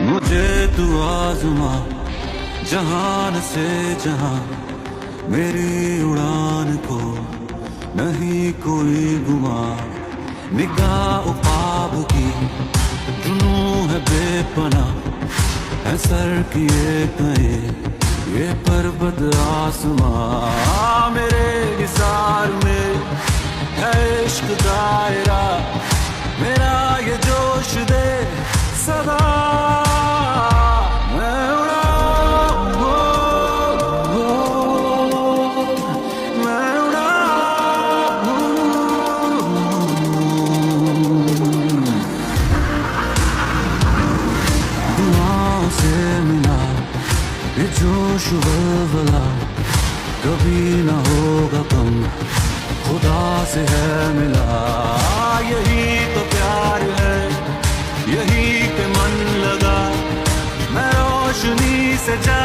मुझे तू आजमा जहान से जहां, मेरी उड़ान को नहीं कोई गुमा। निगाह ख्वाब की जुनू है बेपना, है सर किए गए ये पर्वत आसमां। मेरे हिसार में है इश्क दायरा, मेरा ये जोश दे सदा। मैं उड़ा मैं उड़ा दुआओं से मिला ये जोश वल्वला, कभी ना होगा कम, खुदा से है मिला। यही तो प्यार है, यही पे मन लगा, मैं रोशनी से जा